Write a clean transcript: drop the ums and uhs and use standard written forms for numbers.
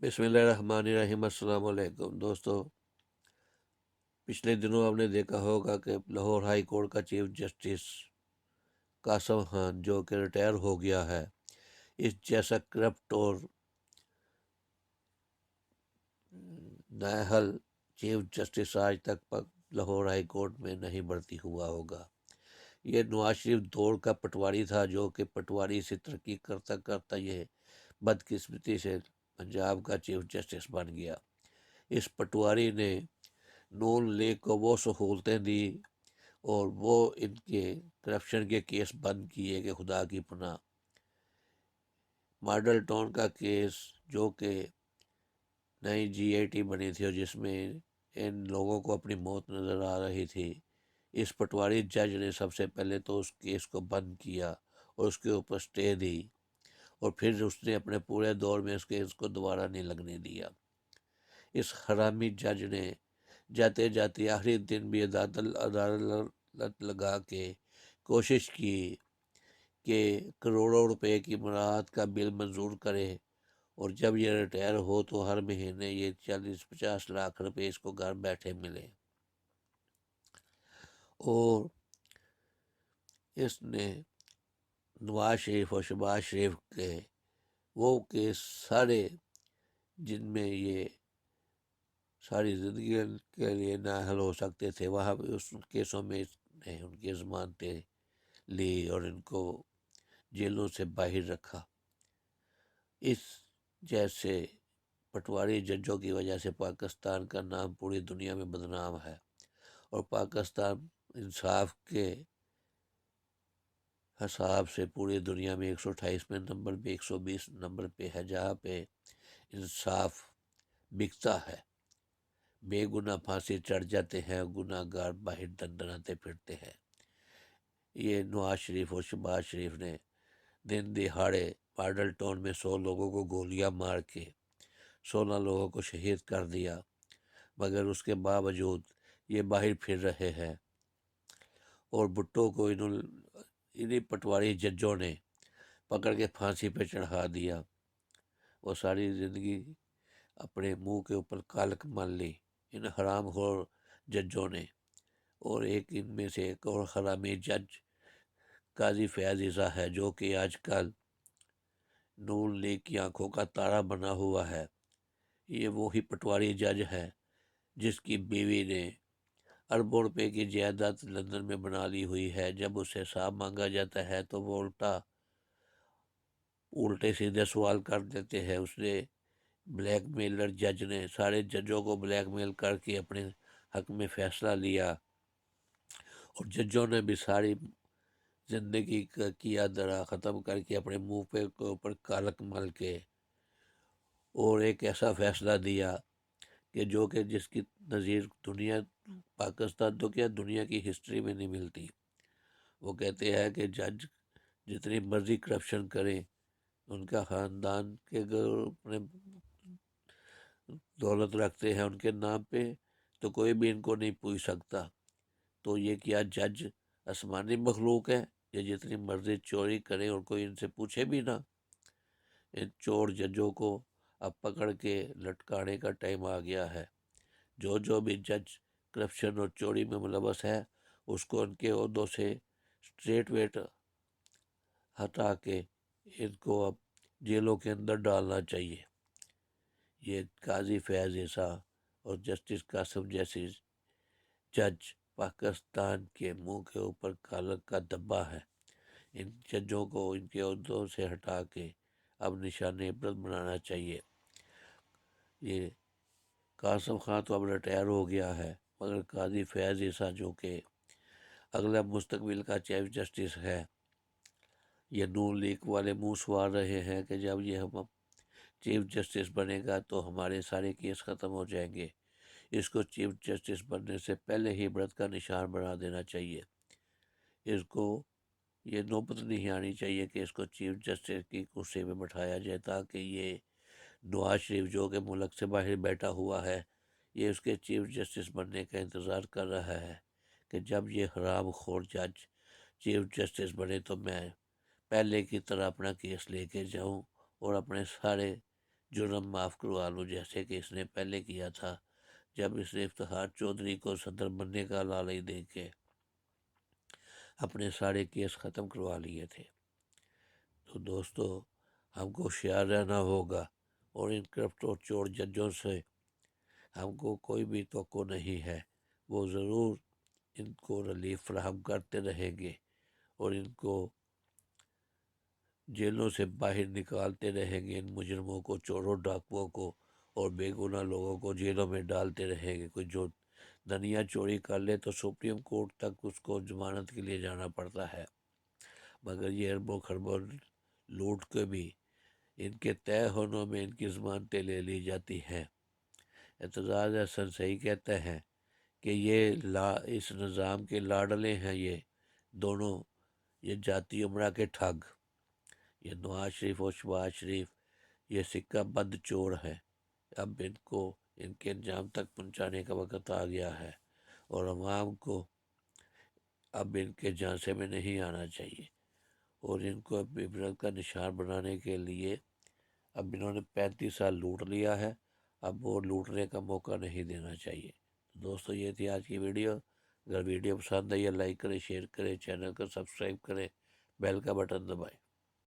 بسم اللہ الرحمن الرحیم۔ السلام علیکم دوستو، پچھلے دنوں آپ نے دیکھا ہوگا کہ لاہور ہائی کورٹ کا چیف جسٹس قاسم خان جو کہ ریٹائر ہو گیا ہے، اس جیسا کرپٹ اور نااہل چیف جسٹس آج تک لاہور ہائی کورٹ میں نہیں بھرتی ہوا ہوگا۔ یہ نواز شریف دور کا پٹواری تھا، جو کہ پٹواری سے ترقی کرتا کرتا یہ بدقسمتی سے پنجاب کا چیف جسٹس بن گیا۔ اس پٹواری نے نون لیگ کو وہ سہولتیں دی اور وہ ان کے کرپشن کے کیس بند کیے کہ خدا کی پناہ۔ ماڈل ٹاؤن کا کیس جو کہ نئی جی آئی ٹی بنی تھی اور جس میں ان لوگوں کو اپنی موت نظر آ رہی تھی، اس پٹواری جج نے سب سے پہلے تو اس کیس کو بند کیا اور اس کے اوپر سٹے دی، اور پھر اس نے اپنے پورے دور میں اس کیس کو دوبارہ نہیں لگنے دیا۔ اس حرامی جج نے جاتے جاتے آخری دن بھی عدالت لگا کے کوشش کی کہ کروڑوں روپے کی مراعات کا بل منظور کرے، اور جب یہ ریٹائر ہو تو ہر مہینے یہ 40-50 لاکھ روپے اس کو گھر بیٹھے ملے۔ اور اس نے نواز شریف اور شہباز شریف کے وہ کیس سارے جن میں یہ ساری زندگی کے لیے نااہل ہو سکتے تھے، وہاں بھی اس کیسوں میں اس نے ان کی ضمانتیں لی اور ان کو جیلوں سے باہر رکھا۔ اس جیسے پٹواری ججوں کی وجہ سے پاکستان کا نام پوری دنیا میں بدنام ہے، اور پاکستان انصاف کے حساب سے پوری دنیا میں 128ویں نمبر پہ 120 نمبر پہ ہے، جہاں پہ انصاف بکتا ہے۔ بے گناہ پھانسی چڑھ جاتے ہیں، گناہ گار باہر دندناتے پھرتے ہیں۔ یہ نواز شریف اور شہباز شریف نے دن دہاڑے ماڈل ٹاؤن میں 100 لوگوں کو گولیاں مار کے 16 لوگوں کو شہید کر دیا، مگر اس کے باوجود یہ باہر پھر رہے ہیں، اور بھٹو کو انہی پٹواری ججوں نے پکڑ کے پھانسی پہ چڑھا دیا۔ وہ ساری زندگی اپنے منہ کے اوپر کالک مل لی ان حرام خور ججوں نے۔ اور ایک ان میں سے ایک اور حرامی جج قاضی فیاض عیسیٰ ہے، جو کہ آج کل نون لیگ کی آنکھوں کا تارا بنا ہوا ہے۔ یہ وہی پٹواری جج ہے جس کی بیوی نے اربوں روپے کی جائیداد لندن میں بنا لی ہوئی ہے۔ جب اسے حساب مانگا جاتا ہے تو وہ الٹے سیدھے سوال کر دیتے ہیں۔ اس نے بلیک میلر جج نے سارے ججوں کو بلیک میل کر کے اپنے حق میں فیصلہ لیا، اور ججوں نے بھی ساری زندگی کا کیا درا ختم کر کے اپنے منہ پہ کے اوپر کالک مل کے اور ایک ایسا فیصلہ دیا کہ جو کہ جس کی نظیر دنیا پاکستان تو کیا دنیا کی ہسٹری میں نہیں ملتی۔ وہ کہتے ہیں کہ جج جتنی مرضی کرپشن کریں، ان کا خاندان کے اگر اپنے دولت رکھتے ہیں ان کے نام پہ تو کوئی بھی ان کو نہیں پوچھ سکتا۔ تو یہ کیا جج آسمانی مخلوق ہے؟ یہ جتنی مرضی چوری کریں اور کوئی ان سے پوچھے بھی نہ۔ ان چور ججوں کو اب پکڑ کے لٹکانے کا ٹائم آ گیا ہے۔ جو بھی جج کرپشن اور چوری میں ملوث ہے، اس کو ان کے عہدوں سے اسٹریٹ ویٹ ہٹا کے ان کو اب جیلوں کے اندر ڈالنا چاہیے۔ یہ قاضی فیاض عیسیٰ اور جسٹس قاسم جیسی جج پاکستان کے منہ کے اوپر کالک کا دبا ہے۔ ان ججوں کو ان کے عہدوں سے ہٹا کے اب نشان عبرت بنانا چاہیے۔ یہ قاسم خان تو اب ریٹائر ہو گیا ہے، مگر قاضی فیاض عیسیٰ جو کہ اگلا مستقبل کا چیف جسٹس ہے، یہ نون لیگ والے منہ سوار رہے ہیں کہ جب یہ ہم چیف جسٹس بنے گا تو ہمارے سارے کیس ختم ہو جائیں گے۔ اس کو چیف جسٹس بننے سے پہلے ہی عبرت کا نشان بنا دینا چاہیے۔ اس کو یہ نوبت نہیں آنی چاہیے کہ اس کو چیف جسٹس کی کرسی میں بٹھایا جائے، تاکہ یہ نواز شریف جو کہ ملک سے باہر بیٹھا ہوا ہے، یہ اس کے چیف جسٹس بننے کا انتظار کر رہا ہے کہ جب یہ حرام خور جج چیف جسٹس بنے تو میں پہلے کی طرح اپنا کیس لے کے جاؤں اور اپنے سارے جرم معاف کروا لوں، جیسے کہ اس نے پہلے کیا تھا جب اس نے افتخار چودھری کو صدر بننے کا لالچ دے کے اپنے سارے کیس ختم کروا لیے تھے۔ تو دوستو، ہم کو ہوشیار رہنا ہوگا، اور ان کرپٹ اور چور ججوں سے ہم کو کوئی بھی توقع نہیں ہے، وہ ضرور ان کو ریلیف فراہم کرتے رہیں گے اور ان کو جیلوں سے باہر نکالتے رہیں گے، ان مجرموں کو، چوروں ڈاکوؤں کو اور بے گناہ لوگوں کو جیلوں میں ڈالتے رہیں گے۔ کوئی جو دنیا چوری کر لے تو سپریم کورٹ تک اس کو ضمانت کے لیے جانا پڑتا ہے، مگر یہ اربوں خربوں لوٹ کے بھی ان کے طے ہونوں میں ان کی ضمانتیں لے لی جاتی ہیں۔ اعتزاز احسن صحیح کہتے ہیں کہ یہ اس نظام کے لاڈلے ہیں، یہ دونوں، یہ جاتی عمرہ کے ٹھگ، یہ نواز شریف اور شہباز شریف، یہ سکہ بند چور ہیں۔ اب ان کو ان کے انجام تک پہنچانے کا وقت آ گیا ہے، اور عوام کو اب ان کے جھانسے میں نہیں آنا چاہیے، اور ان کو اب عبرت کا نشان بنانے کے لیے اب انہوں نے 35 سال لوٹ لیا ہے، اب وہ لوٹنے کا موقع نہیں دینا چاہیے۔ دوستو، یہ تھی آج کی ویڈیو۔ اگر ویڈیو پسند آئی ہے لائک کریں، شیئر کریں، چینل کو سبسکرائب کریں، بیل کا بٹن دبائیں۔